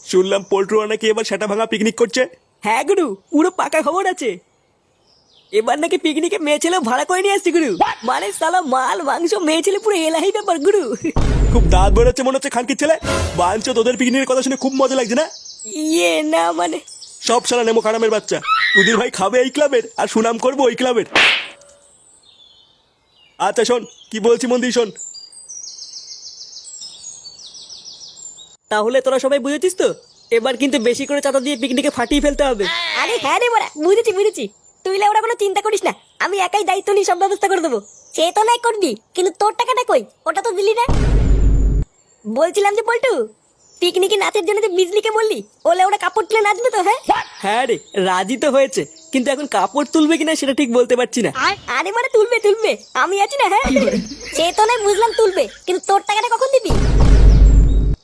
শুনলাম পোল্ট্রুয়া নাকি এবার সেটা ভাঙা পিকনিক করছে। হ্যাঁ গুরু, পুরো পাকা খবর আছে। এবার নাকি পিকনিকে মেয়ে ছেলে ভাড়া করে নিয়ে আসছে গুরু। মানে সালা মাল মাংস মেয়ে ছেলে পুরো এলাহি ব্যাপার গুরু। খুব দাঁত বেরোচ্ছে মনে হচ্ছে খানকির ছেলে। বাঞ্চ তোদের পিকনিকের কথা শুনে খুব মজা লাগছে না? না মানে সব শালা নেমো খারামের বাচ্চা। তোদের ভাই খাবে এই ক্লাবের আর সুনাম করবো ওই ক্লাবের। আচ্ছা শোন, কি বলছি মন দিয়ে শোন। তাহলে তোরা সবাই বুঝেছিস তো, এবার কিন্তু বেশি করে চাঁদা দিয়ে পিকনিকে ফাটিয়ে ফেলতে হবে। আরে হ্যাঁ রে বড়া, বুঝেছি বুঝেছি। তুই ওরা কোনো চিন্তা করিস না, আমি একাই দায়িত্ব নিয়ে সব ব্যবস্থা করে দেবো। সে তো নাই করবি, কিন্তু তোর টাকাটা কই? ওটা তো দিলি না। বলছিলাম যে পল্টু, পিকনিকে নাচের জন্য যে বিজলিকে বললি, ওলে ওরা কাপড় তুলে নাচবে তো? হ্যাঁ হ্যাঁ রে, রাজি তো হয়েছে, কিন্তু এখন কাপড় তুলবে কিনা সেটা ঠিক বলতে পারছি না। আরে মানে তুলবে তুলবে, আমি আছি না। হ্যাঁ সে তো নাই বুঝলাম তুলবে, কিন্তু তোর টাকাটা কখন দিবি?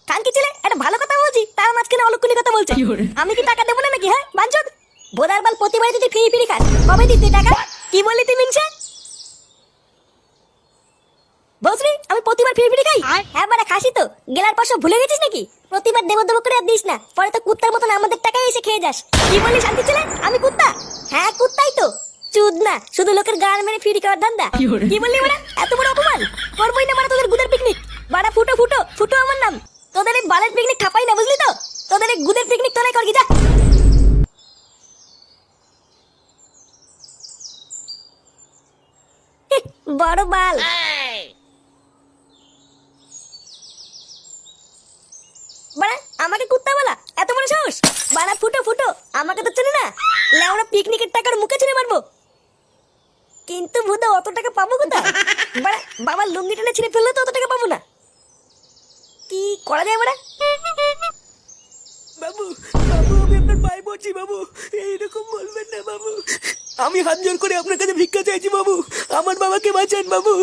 কানকি ছেলে, একটা ভালো কথা বলছি তার মাঝখানে অলক্ষণী কথা বলছে। আমি কি টাকা দেবো না নাকি? হ্যাঁ বাঞ্চদ, বোদার বাল প্রতিবারে যদি ফ্রি ফ্রি খাস, কবে দিস তুই টাকা? কি বললি তুই মিনসা? বসরি আমি প্রতিবার ফ্রি ফ্রি খাই? হ্যাঁ মানে খাসি তো, গেলার পর সব ভুলে গেছিস নাকি? প্রতিবার দেবো দেবো করে আর দিস না, পরে তো কুত্তার মতন আমাদের টাকায় এসে খেয়ে যাস। কি বললি শান্তি ছেলে, আমি কুত্তা? হ্যাঁ কুত্তাই তো। চুদ না, শুধু লোকের গান মেরে ফ্রি খাওয়ার ধান্দা। কি বললি মানে? এত বড় অপমান করবোই না মানে তোদের গুদের পিকনিক। বাড়া ফুটো ফুটো ফুটো আমার নাম। তোদের এই বালের পিকনিক খাপাই না, বুঝলি তো? তোদের এই গুদের পিকনিক তোরাই করবি, যা। বড় বাল। বাড়া আমাকে কুত্তা বলা, এত বড় সাহস? বাড়া ফুটো ফুটো, আমাকে তো চেনে না। লেওরা পিকনিকের টাকার মুখে ছেড়ে মারবো। কিন্তু ভুদা অত টাকা পাবো কোথায়? বাড়া বাবার লুঙ্গি টেনে ছিঁড়ে ফেললে তো অত টাকা পাবো না। কি করা যায় বাড়া? বাবু, বাবু আমি আপনার পায়ে পড়ছি বাবু, এইরকম বলবেন না বাবু। আমি হাত জোর করে আপনার কাছে ভিক্ষা চাইছি বাবু, আমার বাবাকে বাঁচান বাবু,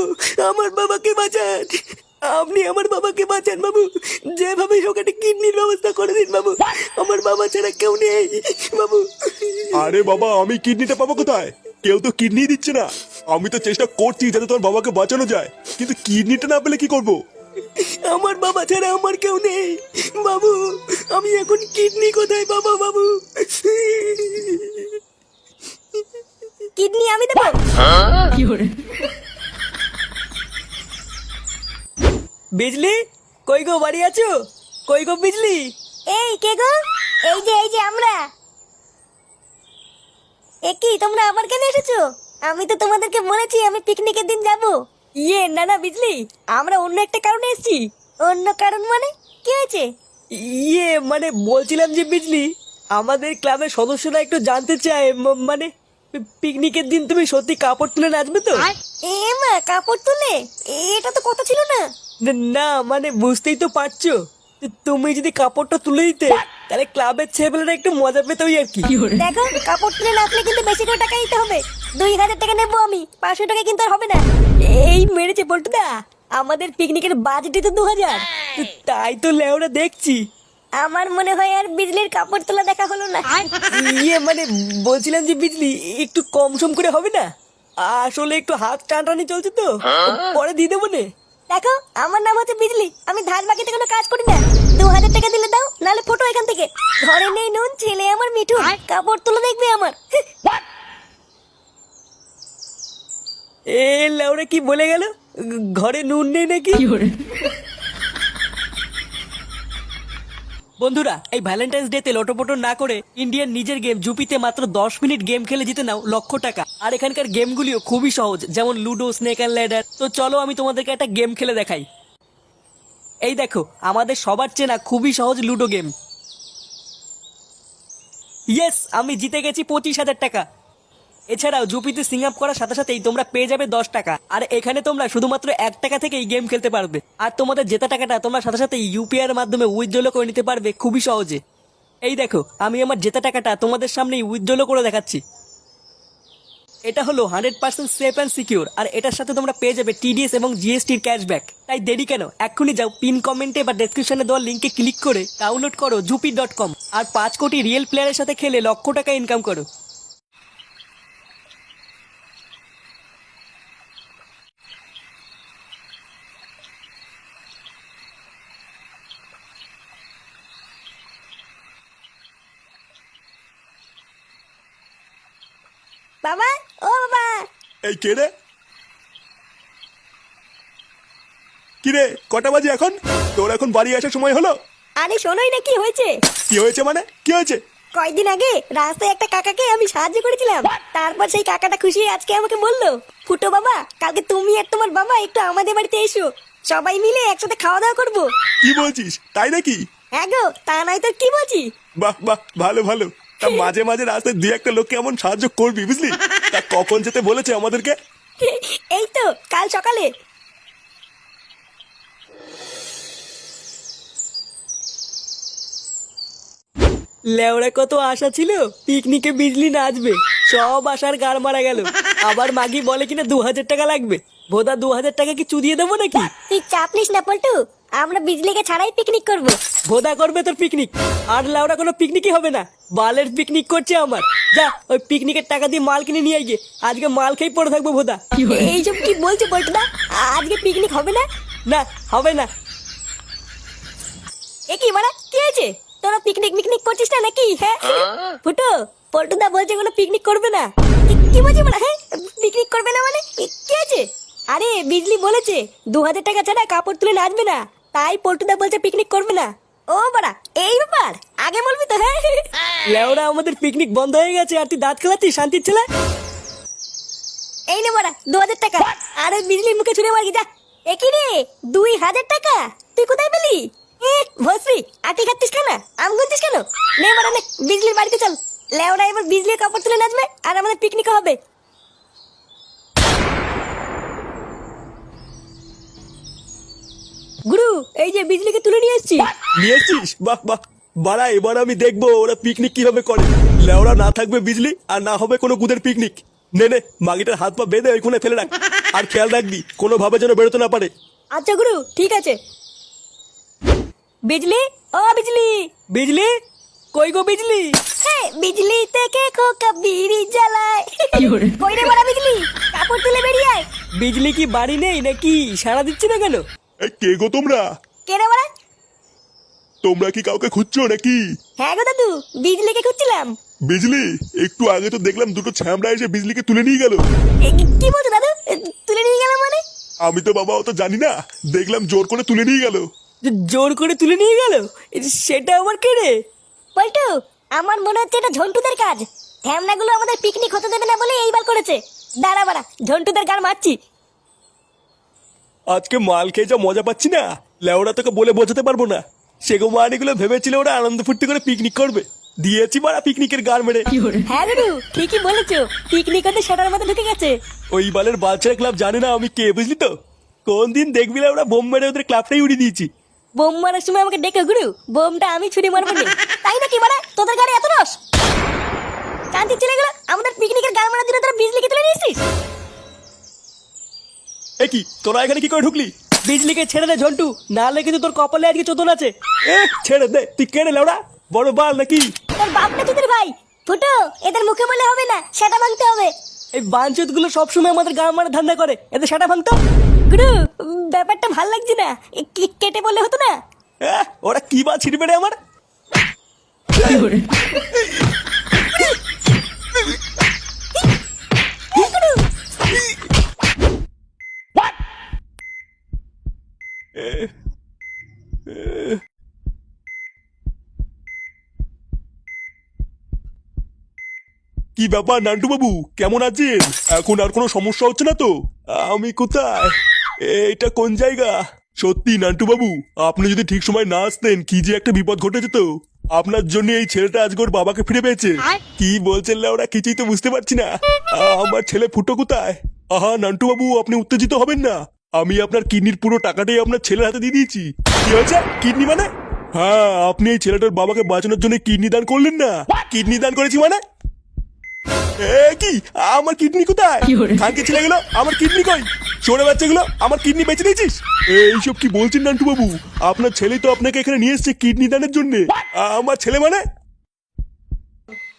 আমার বাবাকে বাঁচান। আপনি আমার বাবাকে বাঁচান বাবু, যেভাবে হোক একটা কিডনির ব্যবস্থা করে দিন বাবু, আমার বাবা ছাড়া কেউ নেই বাবু। আরে বাবা, আমি কিডনিটা পাবো কোথায়? কেউ তো কিডনি দিচ্ছে না। আমি তো চেষ্টা করছি যাতে তোর বাবাকে বাঁচানো যায়, কিন্তু কিডনিটা না পেলে কি করব? আমার বাবা ছাড়া আমার কেউ নেই বাবু, আমি এখন কিডনি কোথায় পাবো বাবু? কিডনি আমি দেবো? বিজলি, কই গো বাড়ি আছো? কই গো বিজলি? এই কে গো? এই যে আমরা। এ কি তোমরা আবার কেন এসেছো? আমি তো তোমাদেরকে বলেছি আমি পিকনিকের দিন যাব। না না বিজলি, আমরা অন্য একটা কারণে এসেছি। অন্য কারণ মানে? কি হয়েছে? মানে বলছিলাম যে বিজলি, আমাদের ক্লাবের সদস্যরা একটু জানতে চায়, মানে পিকনিকের দিন তুমি সত্যি কাপড় তুলে নাচবে তো? এ মা, কাপড় তুলে? এটা তো কথা ছিল না। না মানে বুঝতেই তো পারছো, তুমি যদি কাপড়টা তুলে দিতে তাহলে ক্লাবের ছেলেরা একটু মজা পেত ওই আর কি। দেখো, কাপড় তুলে নাচলে কিন্তু বেশি করে টাকা দিতে হবে। 2000 টাকা নেবো আমি, 500 টাকা কিন্তু আর হবে না। এই মেরেছে পল্টুদা, আমাদের পিকনিকের বাজেটই তো 2000। তাই তো লেওরা দেখছি। আমার মনে হয় আর বিজলির কাপড় তোলা দেখা হলো না। মানে বলছিলাম যে বিজলি, একটু কম সম করে হবে না? আসলে একটু হাত টানটানি চলছে তো, পরে দিয়ে দেবো নে। দেখো, আমার নাম হচ্ছে বিজলি, আমি ধান বাকিতে কোনো কাজ করি না। 2000 টাকা দিলে দাও, নালে ফটো এখান থেকে। ঘরে নেই নুন, ছেলে আমার মিঠু, কাপড় তুলে দেখবে আমার। এ লেওরা কি বলে গেল, ঘরে নুন নেই নাকি? বন্ধুরা, এই ভ্যালেন্টাইন্স ডে তে লটোপটো না করে ইন্ডিয়ান নিজের গেম জুপিতে মাত্র 10 মিনিট গেম খেলে জিতে নাও লক্ষ টাকা। আর এখানকার গেমগুলিও খুবই সহজ, যেমন লুডো, স্নেক অ্যান্ড ল্যাডার। তো চলো আমি তোমাদেরকে একটা গেম খেলে দেখাই। এই দেখো, আমাদের সবার চেনা খুবই সহজ লুডো গেম। ইয়েস, আমি জিতে গেছি 25,000 টাকা। এছাড়াও জুপিতে সিং আপ করার সাথে সাথেই তোমরা পেয়ে যাবে 10 টাকা। আর এখানে তোমরা শুধুমাত্র 1 টাকা থেকেই গেম খেলতে পারবে। আর তোমাদের জেতা টাকাটা তোমরা সাথে সাথে ইউপিআই এর মাধ্যমে উইথড্রল করে নিতে পারবে খুবই সহজে। এই দেখো, আমি আমার জেতা টাকাটা তোমাদের সামনেই উইথড্রল করে দেখাচ্ছি। এটা হলো 100% সেফ অ্যান্ড সিকিউর, আর এটার সাথে তোমরা পেয়ে যাবে টিডিএস এবং জিএসটির ক্যাশব্যাক। তাই দেরি কেন, এক্ষুনি যাও পিন কমেন্টে বা ডেসক্রিপশনে দেওয়া লিঙ্কে ক্লিক করে ডাউনলোড করো জুপি.com আর 5 কোটি রিয়েল প্লেয়ারের সাথে খেলে লক্ষ টাকা ইনকাম করো। বাবা, ও বাবা। এই কে রে? কি রে, কটা বাজে এখন? তোর এখন বাড়ি আসার সময় হলো? আরে শোনোই না কি হয়েছে। কি হয়েছে মানে? কি হয়েছে? কয়দিন আগে রাস্তায় একটা কাকাকে আমি সাহায্য করেছিলাম, তারপর সেই কাকাটা খুশি হয়ে আজকে আমাকে বললো, ফুটো বাবা কালকে তুমি আর তোমার বাবা একটু আমাদের বাড়িতে এসো, সবাই মিলে একসাথে খাওয়া দাওয়া করবো। কি বলছিস, তাই নাকি? হ্যাঁ গো, তা নয় তো কি বলছি। বাহ বাহ, ভালো ভালো। তা মাঝে মাঝে রাস্তায় দুই একটা লোককে এমন সাহায্য করবি, বুঝলি? তা কখন যেতে বলেছে আমাদেরকে? এই তো কাল সকালে। লেওড়া কত আশা ছিল পিকনিকে বিজলি নাচবে, সব আশার গাড় মারা গেল। আবার মাগি বলে কিনা 2000 টাকা লাগবে। ভোদা 2000 টাকা কি চুদিয়ে দেবো নাকি? তুই চাপ নিস না পল্টু, আমরা বিজলিকে ছাড়াই পিকনিক করবো। ভোদা করবে তোর পিকনিক, আর লেওড়া কোনো পিকনিকই হবে না। বালের পিকনিক করছে আমার। যা ওই পিকনিকের টাকা দিয়ে মাল কিনে নিয়ে আইগে, আজকে মাল খেয়ে পড়ে থাকবো ভোদা। এইসব কি বলছো পল্টুদা, আজকে পিকনিক হবে না? না হবে না। এ কি মারা, কি হয়েছে? তোরা পিকনিক মিকনিক করছিস না নাকি? হ্যাঁ ফুটো, পল্টুদা বলছে কোনো পিকনিক করবে না। কি বলছি মারা? হ্যাঁ পিকনিক করবে না মানে কি আছে? আরে বিজলি বলেছে 2000 টাকা ছাড়া কাপড় তুলে নাচবে না, তাই পল্টুদা বলছে পিকনিক করবে না। ও বাড়া, এই ব্যাপার, আগে বলবি তো। হ্যাঁ লেওড়া আমাদের পিকনিক বন্ধ হয়ে গেছে আর তুই দাঁত খেলাচ্ছিস শান্তির ছেলে। এই নে মারা 2000 টাকা, আর ওই বিজলির মুখে ছুড়ে মারি যা। একই রে 2000 টাকা তুই কোথায় পেলি? ভস্রী আটি খাচ্ছিস কেন, আম গুনছিস কেন? নে মারা নে, বিজলির বাড়িতে চল। লেওড়া এবার বিজলির কাপড় তুলে নাচবে আর আমাদের পিকনিক হবে। গুরু, এই যে বিজলিকে তুলে নিয়ে এসেছি। নিয়ে এসছিস? বাহ বাহ। বাড়া, এবার আমি দেখবো ওরা পিকনিক কিভাবে করে। লেওরা না থাকবে বিজলি আর না হবে কোনো গুদের পিকনিক। নে নে, মাগিটার হাত পা বেঁধে ওইখানে ফেলে রাখ। আর খেয়াল রাখবি কোনো ভাবে যেন বেরোতে না পারে। আচ্ছা গুরু, ঠিক আছে। বিজলি, ও বিজলি। বিজলি কই গো বিজলি? হ্যাঁ, বিজলি থেকে খোকা বিড়ি জ্বালায়। কই রে বড়া বিজলি, কাপড় তুলে বেরিয়ে আয়। বিজলি কি বাড়ি নেই নাকি? সাড়া দিচ্ছে না কেন? এই কে গো তোমরা? কে রে বড়া? তোমরা কি কাউকে খুঁজছো নাকি? হ্যাঁ গো দাদু, বিজলিকে খুঁজছিলাম। বিজলি, একটু আগে তো দেখলাম দুটো ছ্যামড়া এসে বিজলিকে তুলে নিয়ে গেল। কি বলছো দাদু? তুলে নিয়ে গেল মানে? আমি তো বাবা অত জানি না, দেখলাম জোর করে তুলে নিয়ে গেল। জোর করে তুলে নিয়ে গেল? সেটা আমার কে রে? পল্টু, আমার মনে হচ্ছে এটা ঝন্টুদের কাজ। ঢ্যামনাগুলো আমাদের পিকনিক হতে দেবে না বলে এইবার করেছে। দাঁড়া বাড়া, ঝন্টুদের গান মারছি। আজকে মাল খেয়ে যা মজা পাচ্ছি না, লেওরা তোকে বলে বোঝাতে পারবো না। সেগো মানিগুলো ভেবেছিল ওরা আনন্দ ফুর্তি করে পিকনিক করবে, দিয়েছি মারা পিকনিকের গান মেরে। হ্যাঁ গুরু, ঠিকই বলেছো, পিকনিক হতে সেটার মধ্যে ঢুকে গেছে। ওই বালের বাচ্চারা ক্লাব জানে না আমি কে, বুঝলি তো? কোন দিন দেখবি ওরা বোম মেরে ওদের ক্লাবটাই উড়িয়ে দিয়েছি। বোম মারার সময় আমাকে ডেকে গুরু, বোমটা আমি ছুরি মারবো না। তাই নাকি মারা, তোদের গাড়ি এত রস? শান্তি চলে গেল, আমাদের পিকনিকের গান মারার জন্য তোরা বিজলিকে তুলে নিয়েছিস। এ কি, তোরা এখানে কি করে ঢুকলি? বিজলিকে ছেড়ে দে ঝন্টু, নাহলে কিন্তু তোর কপালে আজকে চোদন আছে। এ ছেড়ে দে, তুই কেড়ে লেওড়া বড় বাল নাকি? তোর বাপ না তোদের ভাই? ফুটো, এদের মুখে বলে হবে না, সেটা ভাঙতে হবে। এই বাঞ্চুত গুলো সবসময় আমাদের গান মারা ধান্দা করে, এদের সেটা ভাঙতো। গুরু, ব্যাপারটা ভাল লাগছে না, কেটে বললে হতো না? ওরা কি বা ছিড়বে রে আমার? কি ব্যাপার নান্টু বাবু, কেমন আছেন? এখন আর কোনো সমস্যা হচ্ছে না তো? আমি কোথায়? এটা কোন জায়গা? সত্যি নান্টু বাবু, আপনি যদি ঠিক সময় না আসতেন কি যে একটা বিপদ ঘটে যেত। আপনার জন্য এই ছেলেটা আজকে ওর বাবাকে ফিরে পেয়েছে। কি বলছেন ওরা, কিছুই তো বুঝতে পারছি না। আমার ছেলে ফুটো কোথায়? আহা নান্টু বাবু, আপনি উত্তেজিত হবেন না। আমি আপনার কিডনির পুরো টাকাটাই আপনার ছেলের হাতে দিয়ে দিয়েছি। কি হয়েছে? কিডনি মানে? হ্যাঁ, আপনি এই ছেলেটার বাবাকে বাঁচানোর জন্য কিডনি দান করলেন না? কিডনি দান করেছি মানে? কি আমার কিডনি কোথায়? খানকে ছেলে গেলো, আমার কিডনি কই? ছোট বাচ্চাগুলো, আমার কিডনি বেঁচে দিয়েছিস? এইসব কি বলছেন নান্টু বাবু? আপনার ছেলে তো আপনাকে এখানে নিয়ে এসেছে কিডনি দানের জন্য। আমার ছেলে মানে?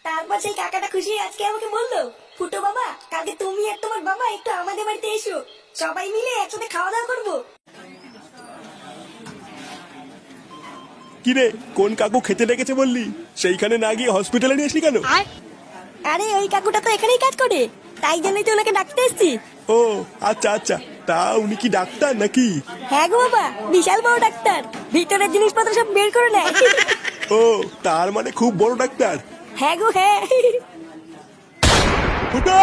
তারপর সেই কাকাটা খুশি আজকে আমাকে বললো, ফুটো বাবা কালকে তুমি আর তোমার বাবা একটু আমাদের বাড়িতে এসো, সবাই মিলে একসাথে খাওয়া দাওয়া করবো। কি রে, কোন কাকু খেতে ডেকেছে বললি? সেইখানে না গিয়ে হসপিটালে নিয়ে আসলি কেন? আরে ওই কাকুটা তো এখানেই কাজ করে, তাই জন্যই তো ওনাকে ডাকতে এসেছি। ও আচ্ছা আচ্ছা, তা উনি কি ডাক্তার নাকি? হ্যাঁ গো বাবা, বিশাল বড় ডাক্তার, ভিতরের জিনিসপত্র সব বের করে নেয়। ও তার মানে খুব বড় ডাক্তার। হ্যাঁ গো হ্যাঁ। ফুটো!